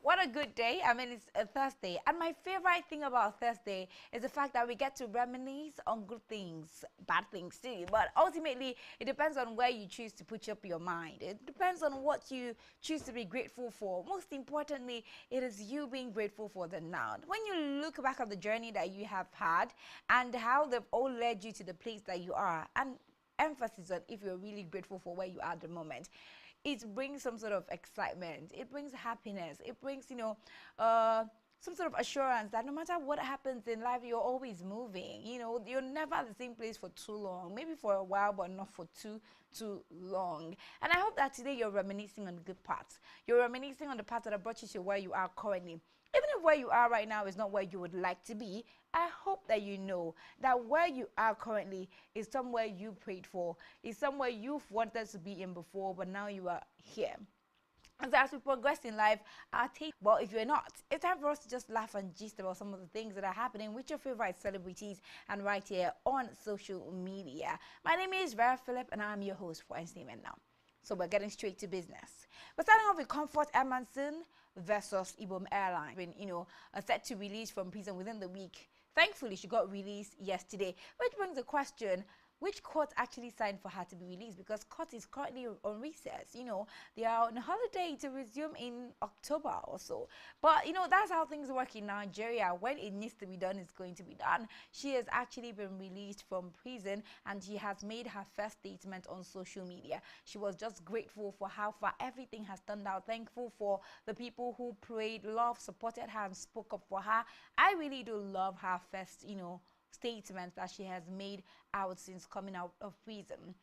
What a good day. I mean, it's a Thursday. And my favorite thing about Thursday is the fact that we get to reminisce on good things, bad things too. But ultimately, it depends on where you choose to put up your mind. It depends on what you choose to be grateful for. Most importantly, it is you being grateful for the now. When you look back at the journey that you have had and how they've all led you to the place that you are, and emphasis on if you're really grateful for where you are at the moment, it brings some sort of excitement, it brings happiness, it brings some sort of assurance that no matter what happens in life, you're always moving. You're never at the same place for too long, maybe for a while but not for too long. And I hope that today you're reminiscing on the good parts, you're reminiscing on the parts that have brought you to where you are currently. Even if where you are right now is not where you would like to be, I hope that you know that where you are currently is somewhere you prayed for, is somewhere you've wanted to be in before, but now you are here. And so as we progress in life, well, if you're not, it's time for us to just laugh and gist about some of the things that are happening with your favorite celebrities and right here on social media. My name is Vera Philip, and I'm your host for Entertainment Now. So we're getting straight to business. We're starting off with Comfort Emerson versus Ibom Airline. Been, set to release from prison within the week. Thankfully, she got released yesterday, which brings the question, which court actually signed for her to be released? Because court is currently on recess. They are on holiday to resume in October or so. But, that's how things work in Nigeria. When it needs to be done, it's going to be done. She has actually been released from prison, and she has made her first statement on social media. She was just grateful for how far everything has turned out, thankful for the people who prayed, loved, supported her, and spoke up for her. I really do love her first, statements that she has made out since coming out of prison.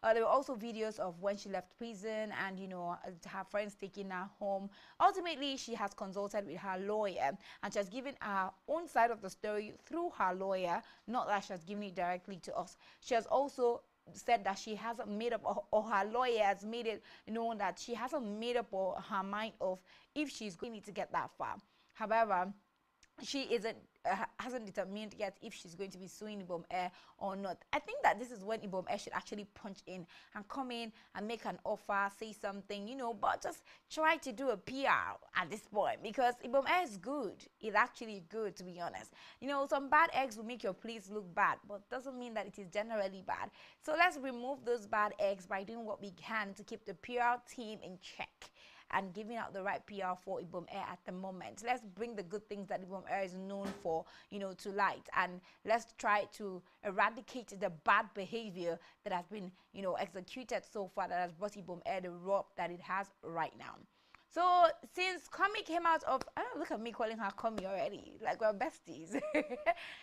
There were also videos of when she left prison and, her friends taking her home. Ultimately, she has consulted with her lawyer, and she has given her own side of the story through her lawyer, not that she has given it directly to us. She has also said that she hasn't made up, or her lawyer has made it known that she hasn't made up her mind of if she's going to get that far. However, she hasn't determined yet if she's going to be suing Ibom Air or not. I think that this is when Ibom Air should actually punch in and come in and make an offer, say something, but just try to do a PR at this point, because Ibom Air is good. It's actually good, to be honest. Some bad eggs will make your place look bad, but doesn't mean that it is generally bad. So let's remove those bad eggs by doing what we can to keep the PR team in check and giving out the right PR for Ibom Air at the moment. Let's bring the good things that Ibom Air is known for, to light, and let's try to eradicate the bad behavior that has been, executed so far, that has brought Ibom Air the rub that it has right now. So since Kami came out of, look at me calling her Kami already, like we're besties.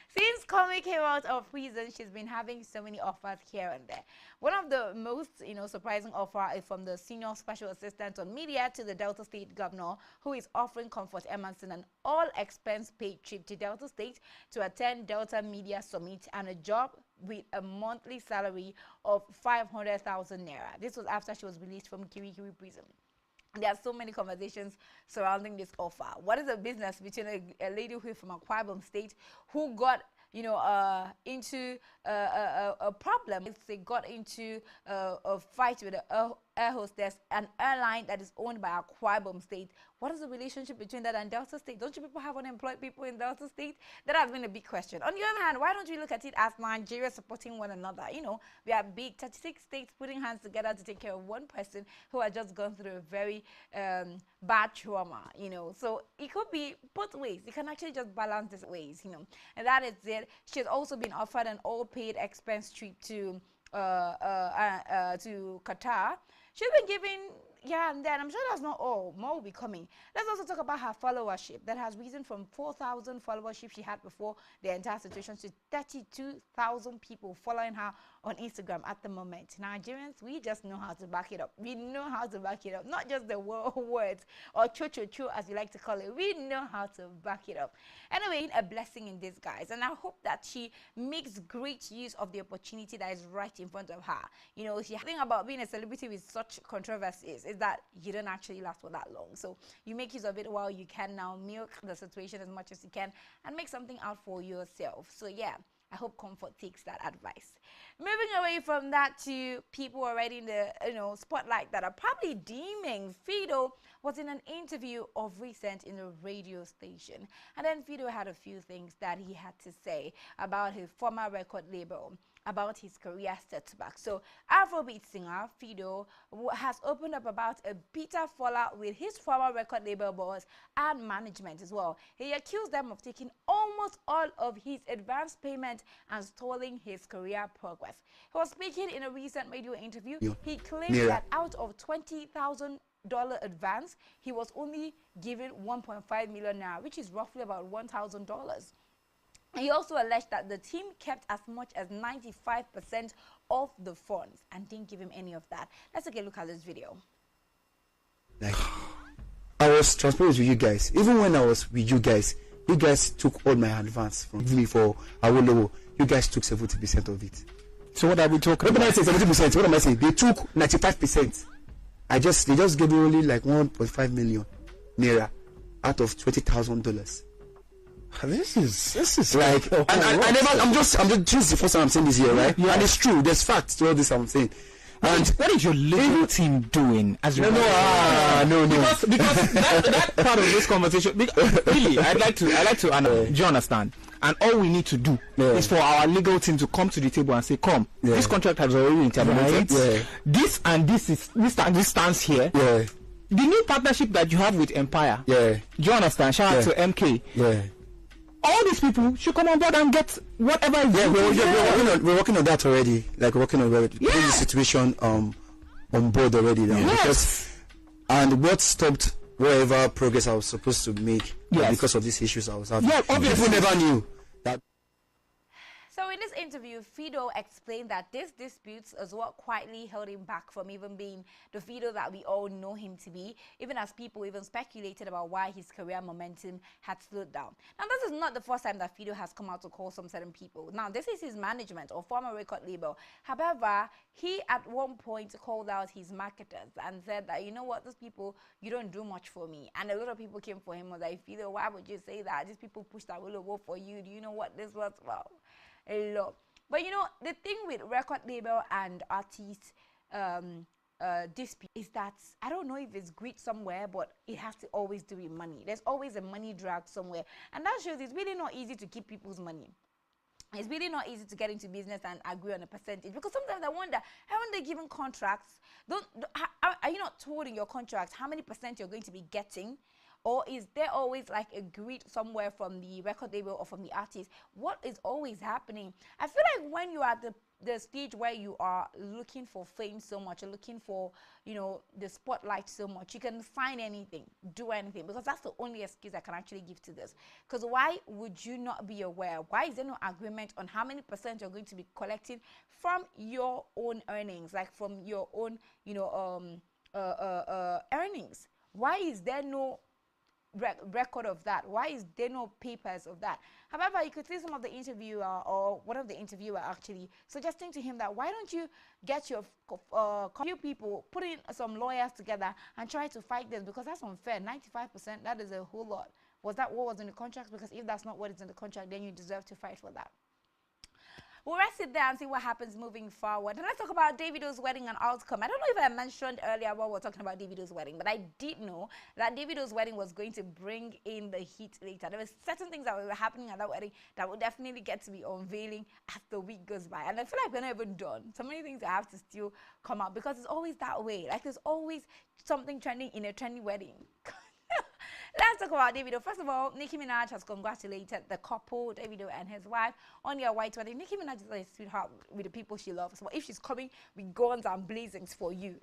Since Kami came out of prison, she's been having so many offers here and there. One of the most, surprising offer is from the senior special assistant on media to the Delta State governor, who is offering Comfort Emerson an all-expense-paid trip to Delta State to attend Delta Media Summit and a job with a monthly salary of 500,000 naira. This was after she was released from Kirikiri prison. There are so many conversations surrounding this offer. What is the business between a lady who is from Akwa Ibom State, who got into a problem? They got into a fight with an air hostess, an airline that is owned by Akwa Ibom State. What is the relationship between that and Delta State? Don't you people have unemployed people in Delta State? That has been a big question. On the other hand, why don't we look at it as Nigeria supporting one another? We are big 36 states putting hands together to take care of one person who has just gone through a very bad trauma, So it could be both ways. You can actually just balance these ways, And that is it. She's also been offered an all-paid expense trip to Qatar. She's been giving and then. I'm sure that's not all. More will be coming. Let's also talk about her followership that has risen from 4,000 followership she had before the entire situation to 32,000 people following her on Instagram at the moment. Nigerians, we just know how to back it up. We know how to back it up. Not just the words or cho-cho-cho as you like to call it. We know how to back it up. Anyway, a blessing in disguise. And I hope that she makes great use of the opportunity that is right in front of her. The thing about being a celebrity with such controversies is that you don't actually last for that long. So you make use of it while you can now, milk the situation as much as you can and make something out for yourself. So yeah, I hope Comfort takes that advice. Moving away from that to people already in the spotlight that are probably deeming Fido was in an interview of recent in a radio station. And then Fido had a few things that he had to say about his former record label, about his career setback. So Afrobeat singer Fido has opened up about a bitter fallout with his former record label boss and management as well. He accused them of taking almost all of his advance payment and stalling his career progress. He was speaking in a recent radio interview. He claimed that out of $20,000 advance, he was only given 1.5 million naira, which is roughly about $1,000. He also alleged that the team kept as much as 95% of the funds and didn't give him any of that. Let's take a look at this video. Like, I was transparent with you guys. Even when I was with you guys took all my advance from me for our level. You guys took 70% of it. So what are we talking about? When I say 70%, what am I saying? They took 95%. They just gave me only like 1.5 million naira out of $20,000. This is like, and I'm just the first time I'm saying this here, right? Yeah. And it's true. There's facts to all this I'm saying. And what is your legal team doing as no. Because that part of this conversation, really, I'd like to do you understand? And all we need to do is for our legal team to come to the table and say, come, this contract has already been terminated. Yeah. This stands here. Yeah. The new partnership that you have with Empire. Yeah. Do you understand? Shout out to MK. Yeah. All these people should come on board and get whatever is we're working on that already. Like working on putting the situation on board already now. And what stopped whatever progress I was supposed to make because of these issues I was having. Yeah, obviously. People never knew that. So in this interview, Fido explained that this dispute is what quietly held him back from even being the Fido that we all know him to be, even as people even speculated about why his career momentum had slowed down. Now, this is not the first time that Fido has come out to call some certain people. Now, this is his management or former record label. However, he at one point called out his marketers and said that, you know what, these people, you don't do much for me. And a lot of people came for him and was like, Fido, why would you say that? These people pushed that willow for you. Do you know what this was? Well, a lot. But you know, the thing with record label and artist dispute is that I don't know if it's greed somewhere, but it has to always do with money. There's always a money drag somewhere, and that shows it's really not easy to keep people's money. It's really not easy to get into business and agree on a percentage, because sometimes I wonder, haven't they given contracts? Are you not told in your contracts how many percent you're going to be getting? Or is there always like a greed somewhere from the record label or from the artist? What is always happening? I feel like when you're at the stage where you are looking for fame so much, or looking for, you know, the spotlight so much, you can sign anything, do anything, because that's the only excuse I can actually give to this. Because why would you not be aware? Why is there no agreement on how many percent you're going to be collecting from your own earnings, like from your own, you know, earnings? Why is there no record of that? Why is there no papers of that? However, you could see some of the interviewer, or one of the interviewer actually suggesting to him that why don't you get your few people, put in some lawyers together and try to fight this, because that's unfair. 95%, that is a whole lot. Was that what was in the contract? Because if that's not what is in the contract, then you deserve to fight for that. We'll rest it there and see what happens moving forward. And let's talk about Davido's wedding and outcome. I don't know if I mentioned earlier while we were talking about Davido's wedding, but I did know that Davido's wedding was going to bring in the heat later. There were certain things that were happening at that wedding that will definitely get to be unveiling as the week goes by. And I feel like we're not even done. So many things that have to still come out, because it's always that way. Like, there's always something trending in a trendy wedding. Let's talk about Davido. First of all, Nicki Minaj has congratulated the couple, Davido and his wife, on their white wedding. Nicki Minaj is a sweetheart with the people she loves. So if she's coming with guns and blazings for you,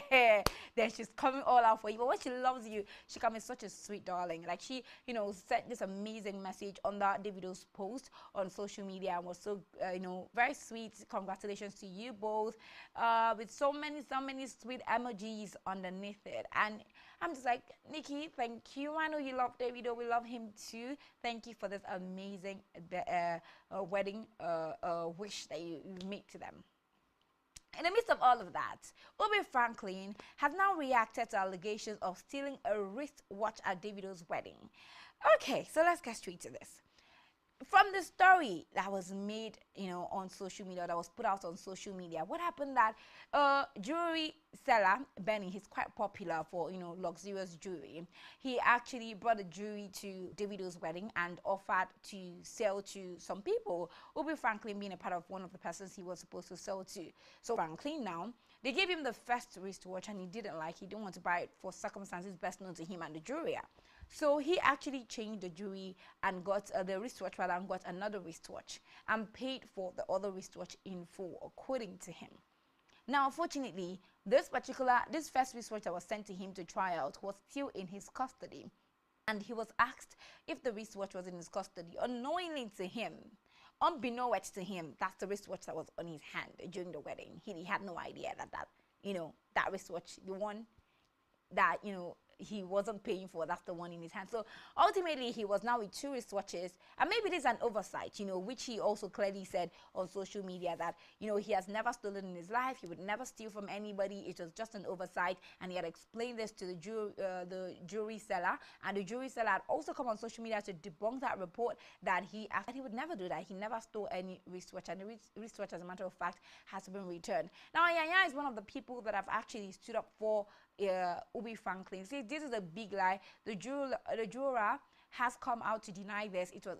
then she's coming all out for you. But when she loves you, she comes such a sweet darling. Like, she, you know, sent this amazing message on that Davido's post on social media and was so, you know, very sweet. Congratulations to you both, with so many sweet emojis underneath it. And I'm just like, Nicki, thank you. I know you love Davido. We love him too. Thank you for this amazing wedding wish that you made to them. In the midst of all of that, Obi Franklin has now reacted to allegations of stealing a wristwatch at Davido's wedding. Okay, so let's get straight to this. from the story that was made, on social media, that was put out on social media, what happened that jewelry seller Benny, he's quite popular for luxurious jewelry. He actually brought a jewelry to Davido's wedding and offered to sell to some people. Ubi Franklin being a part of one of the persons he was supposed to sell to. So Franklin now, they gave him the first wristwatch and he didn't like. He didn't want to buy it for circumstances best known to him and the jewelry. So he actually changed the jewelry and got the wristwatch rather, and got another wristwatch and paid for the other wristwatch in full, according to him. Now, unfortunately, this first wristwatch that was sent to him to try out was still in his custody. And he was asked if the wristwatch was in his custody. Unknowingly to him, unbeknownst to him, that's the wristwatch that was on his hand during the wedding. He had no idea that wristwatch, the one that, he wasn't paying for, that's the one in his hand. So ultimately he was now with two wristwatches, and maybe it is an oversight, which he also clearly said on social media that he has never stolen in his life. He would never steal from anybody. It was just an oversight, and he had explained this to the jewelry seller, and the jewelry seller had also come on social media to debunk that report that he would never do that. He never stole any wristwatch, and the wristwatch, as a matter of fact, has been returned. Now Yaya is one of the people that have actually stood up for Ubi Franklin. See, this is a big lie. The jeweler has come out to deny this. It was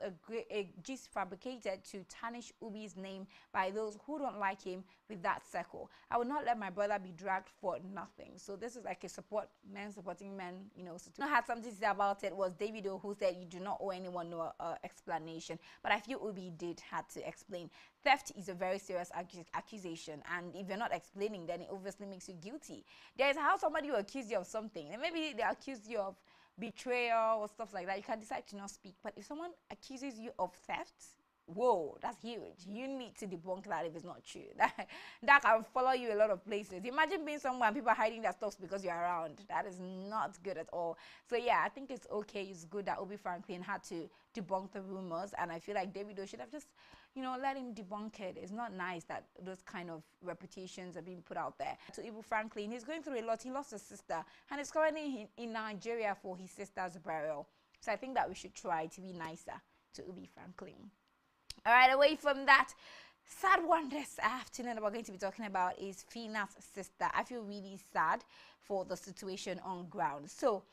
a gist fabricated to tarnish Ubi's name by those who don't like him with that circle. I would not let my brother be dragged for nothing. So this is like a men supporting men, had something to say about it. Was Davido, who said you do not owe anyone no explanation. But I feel Ubi had to explain. Theft is a very serious accusation, and if you're not explaining, then it obviously makes you guilty. There's how somebody will accuse you of something, and maybe they accuse you of betrayal or stuff like that. You can decide to not speak. But if someone accuses you of theft, whoa, that's huge. You need to debunk that if it's not true. That can follow you a lot of places. Imagine being somewhere and people are hiding their stuff because you're around. That is not good at all. So yeah, I think it's okay. It's good that Ubi Franklin had to debunk the rumors, and I feel like Davido should have just let him debunk it. It's not nice that those kind of reputations are being put out there. To Ubi Franklin, he's going through a lot. He lost his sister and is currently in Nigeria for his sister's burial. So I think that we should try to be nicer to Ubi Franklin. All right, away from that, sad one this afternoon that we're going to be talking about is Fina's sister. I feel really sad for the situation on ground. So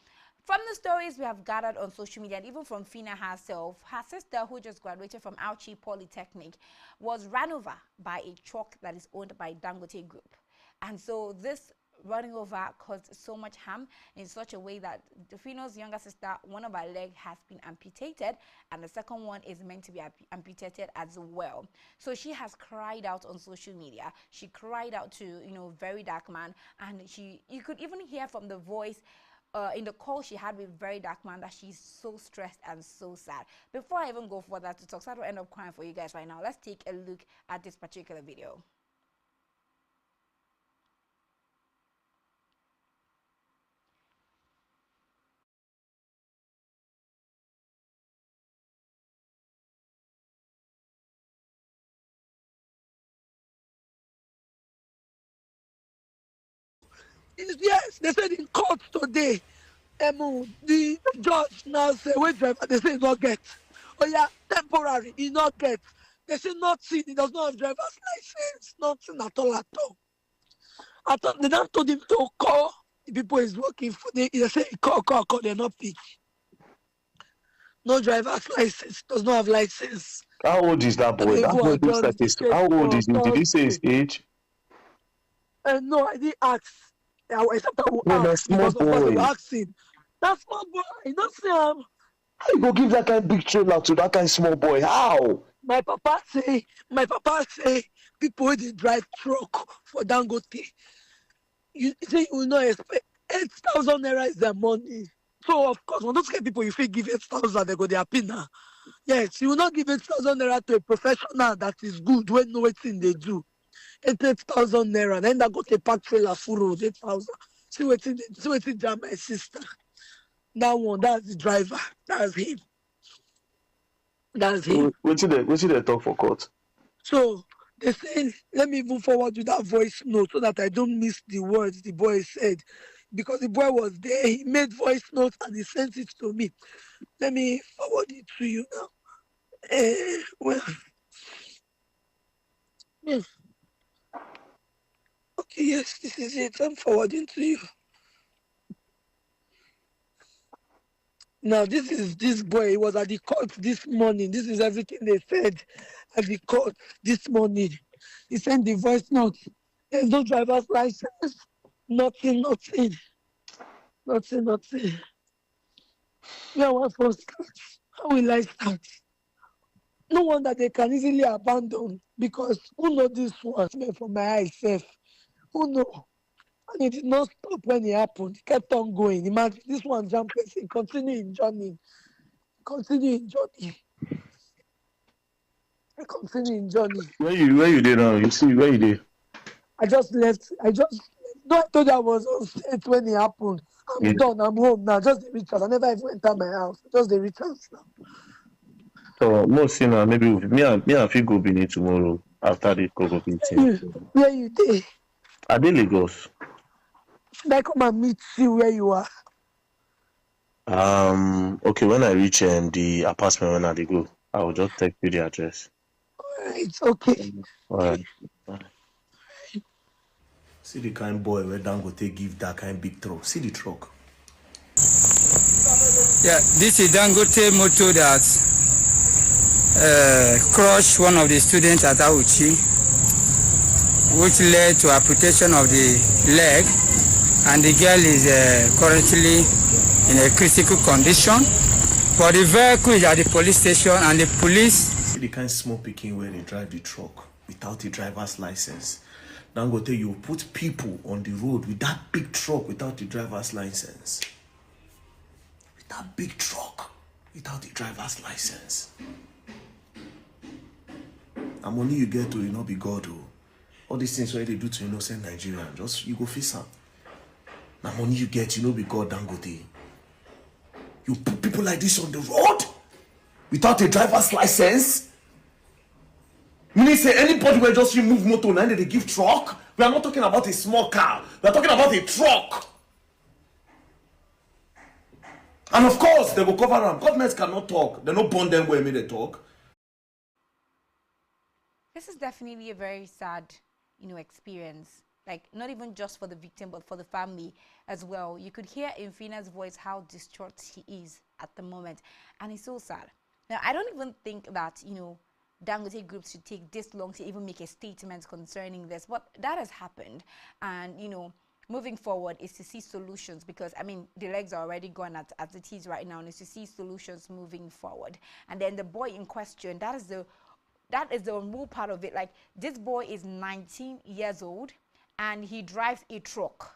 from the stories we have gathered on social media, and even from Fina herself, her sister, who just graduated from Auchi Polytechnic, was run over by a truck that is owned by Dangote Group. And so this running over caused so much harm in such a way that Fina's younger sister, one of her legs has been amputated, and the second one is meant to be amputated as well. So she has cried out on social media. She cried out to Very Dark Man, and you could even hear from the voice in the call she had with Very Dark Man that she's so stressed and so sad. Before I even go further to talk, so I don't end up crying for you guys right now, let's take a look at this particular video. Yes, they said in court today, the judge now say, wait, driver, they say he not get. Oh yeah, temporary, he not get. They say nothing, he does not have driver's license, nothing at all at all. I thought they don't told him to call the people he's working for. They say call, they're not pick. No driver's license, does not have license. How old is that boy? That boy looks like he's, how old is he? Did he say his age? No, I didn't ask. Except I will ask, because of course they were asking. That small boy, you don't see him. How you go give that kind of big trailer to that kind of small boy? How? My papa say people wey dey drive truck for Dangote, you say you will not expect 8,000 naira is their money. So of course, when those kind of people you fit give 8,000, they go dey happy now. Yes, you will not give 8,000 naira to a professional that is good when know wetin they do. 8,000 naira. Then that got a pack trailer full of 8,000. See wetin jam my sister. That one, that's the driver. That's him. That's him. Wetin they talk for court? So they say, let me move forward with that voice note so that I don't miss the words the boy said. Because the boy was there, he made voice notes and he sent it to me. Let me forward it to you now. Well, hmm, okay, yes, this is it. I'm forwarding to you. Now, this is this boy. He was at the court this morning. This is everything they said at the court this morning. He sent the voice note. There's no driver's license. Nothing, nothing, nothing, nothing. Where I want to start? How will I start? No wonder they can easily abandon because who know this one? From my eyes, self. Who know? And it did not stop when it happened. It kept on going. Imagine this one jump person, continue in journey, continue in journey, continue in journey. Where you did now? You see where you did? I just left. No, I told you I was on stage when it happened. I'm done. I'm home now. Just the reach out. I never even entered my house. Just the reach out now. So most maybe me and Fit go Benin tomorrow after the Coco meeting. Where you dey? I dey Lagos. Should I come and meet you where you are? Okay, when I reach the apartment when I dey go, I will just text you the address. Alright, okay. Alright. See the kind boy where Dangote give that kind big truck. See the truck. Yeah, this is Dangote motor that crushed one of the students at Auchi, which led to amputation of the leg, and the girl is currently in a critical condition. But the vehicle is at the police station, and the police... See the kind small picking where they drive the truck without the driver's license. Dangote, you put people on the road with that big truck without the driver's license. With that big truck without the driver's license. And money you get to, you not be God. Oh. All these things where they do to innocent Nigerian, just you go face them. Now money you get, you know be God, Dangote. You put people like this on the road without a driver's license. Meaning say anybody will just remove motor and they give truck. We are not talking about a small car. We are talking about a truck. And of course, they will cover them. Governments cannot talk. They don't bond them where they talk. This is definitely a very sad, experience. Like, not even just for the victim, but for the family as well. You could hear in Fina's voice how distraught he is at the moment. And it's so sad. Now, I don't even think that, Dangote Group should take this long to even make a statement concerning this. But that has happened. And, moving forward is to see solutions, because, the legs are already gone as it is right now. And it's to see solutions moving forward. And then the boy in question, that is the more part of it. Like, this boy is 19 years old. And he drives a truck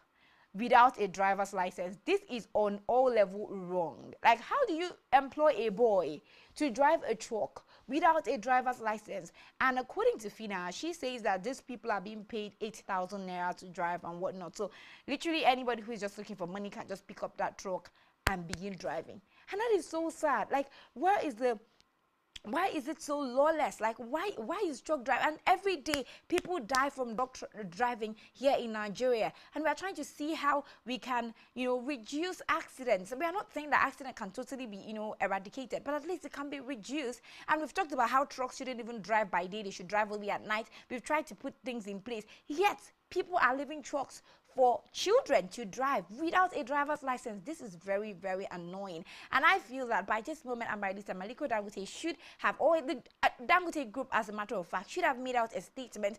without a driver's license. This is on all level wrong. Like, how do you employ a boy to drive a truck without a driver's license? And according to Fina, she says that these people are being paid 8,000 naira to drive and whatnot. So literally anybody who is just looking for money can just pick up that truck and begin driving. And that is so sad. Like, why is it so lawless? Like, why is truck driving? And every day people die from truck driving here in Nigeria. And we are trying to see how we can, reduce accidents. We are not saying that accident can totally be, eradicated, but at least it can be reduced. And we've talked about how trucks shouldn't even drive by day. They should drive only at night. We've tried to put things in place. Yet people are leaving trucks for children to drive without a driver's license. This is very, very annoying. And I feel that by this moment and by this time, Aliko Dangote should have, or the Dangote Group, as a matter of fact, should have made out a statement,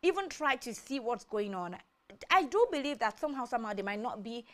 even try to see what's going on. I do believe that somehow they might not be,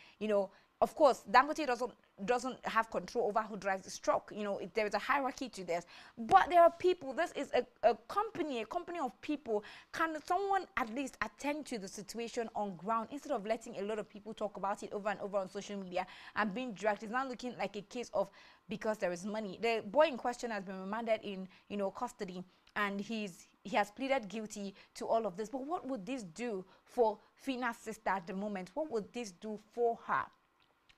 of course, Dangote doesn't have control over who drives this truck. There is a hierarchy to this. But there are people. This is a company of people. Can someone at least attend to the situation on ground instead of letting a lot of people talk about it over and over on social media and being dragged? It's not looking like a case of because there is money. The boy in question has been remanded in, custody, and he has pleaded guilty to all of this. But what would this do for Fina's sister at the moment? What would this do for her?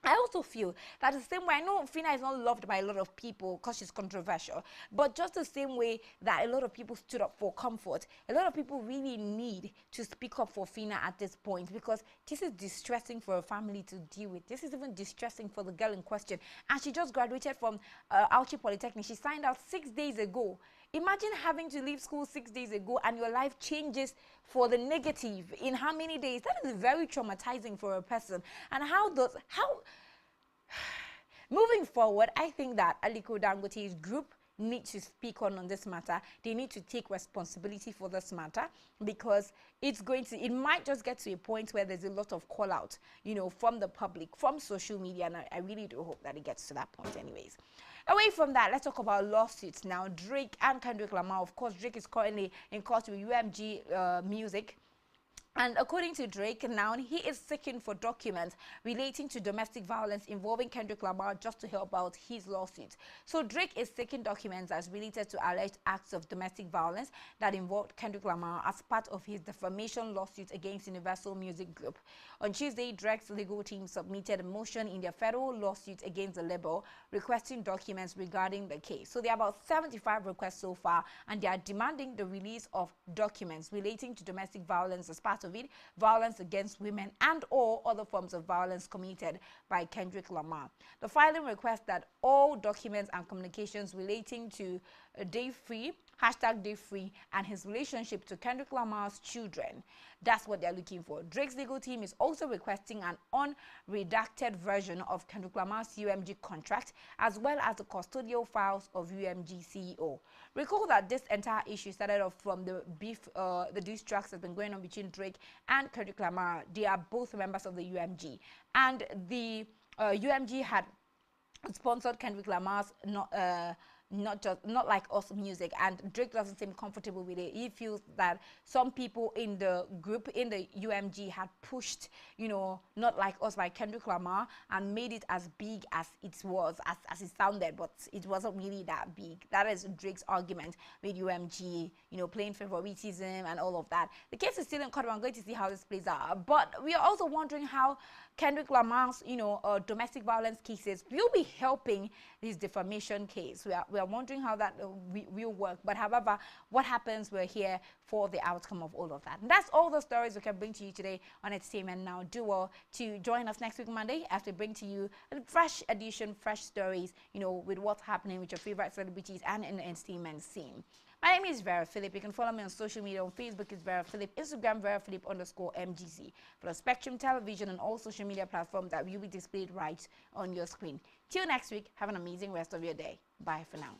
I also feel that the same way, I know Fina is not loved by a lot of people because she's controversial, but just the same way that a lot of people stood up for comfort, a lot of people really need to speak up for Fina at this point, because this is distressing for a family to deal with. This is even distressing for the girl in question. And she just graduated from Auchi Polytechnic. She signed out 6 days ago. Imagine having to leave school 6 days ago and your life changes for the negative in how many days? That is very traumatizing for a person. And moving forward, I think that Aliko Dangote's group need to speak on this matter. They need to take responsibility for this matter, because it might just get to a point where there's a lot of call out, from the public, from social media, and I really do hope that it gets to that point anyways. Away from that, let's talk about lawsuits now. Drake and Kendrick Lamar. Of course, Drake is currently in court with UMG Music. And according to Drake, now he is seeking for documents relating to domestic violence involving Kendrick Lamar just to help out his lawsuit. So Drake is seeking documents as related to alleged acts of domestic violence that involved Kendrick Lamar as part of his defamation lawsuit against Universal Music Group. On Tuesday, Drake's legal team submitted a motion in their federal lawsuit against the label requesting documents regarding the case. So there are about 75 requests so far, and they are demanding the release of documents relating to domestic violence as part of it, violence against women, and or other forms of violence committed by Kendrick Lamar. The filing requests that all documents and communications relating to Day Free, #DayFree, and his relationship to Kendrick Lamar's children. That's what they're looking for. Drake's legal team is also requesting an unredacted version of Kendrick Lamar's UMG contract, as well as the custodial files of UMG CEO. Recall that this entire issue started off from the diss tracks that's been going on between Drake and Kendrick Lamar. They are both members of the UMG, and the UMG had sponsored Kendrick Lamar's not like us music, and Drake doesn't seem comfortable with it. He feels that some people in the group, in the UMG, had pushed, not like us by Kendrick Lamar, and made it as big as it was, as it sounded, but it wasn't really that big. That is Drake's argument with UMG, playing favoritism and all of that. The case is still in court. I'm going to see how this plays out, but we are also wondering how Kendrick Lamar's, domestic violence cases will be helping this defamation case. We are wondering how that will work. But however, what happens, we're here for the outcome of all of that. And that's all the stories we can bring to you today on Entertainment Now. Do well to join us next week, Monday, after bring to you a fresh edition, fresh stories, with what's happening with your favorite celebrities and in the entertainment scene. My name is Vera Philip. You can follow me on social media. On Facebook, it's Vera Philip. Instagram, Vera Philip _MGC. For the Spectrum Television and all social media platforms that will be displayed right on your screen. Till next week, have an amazing rest of your day. Bye for now.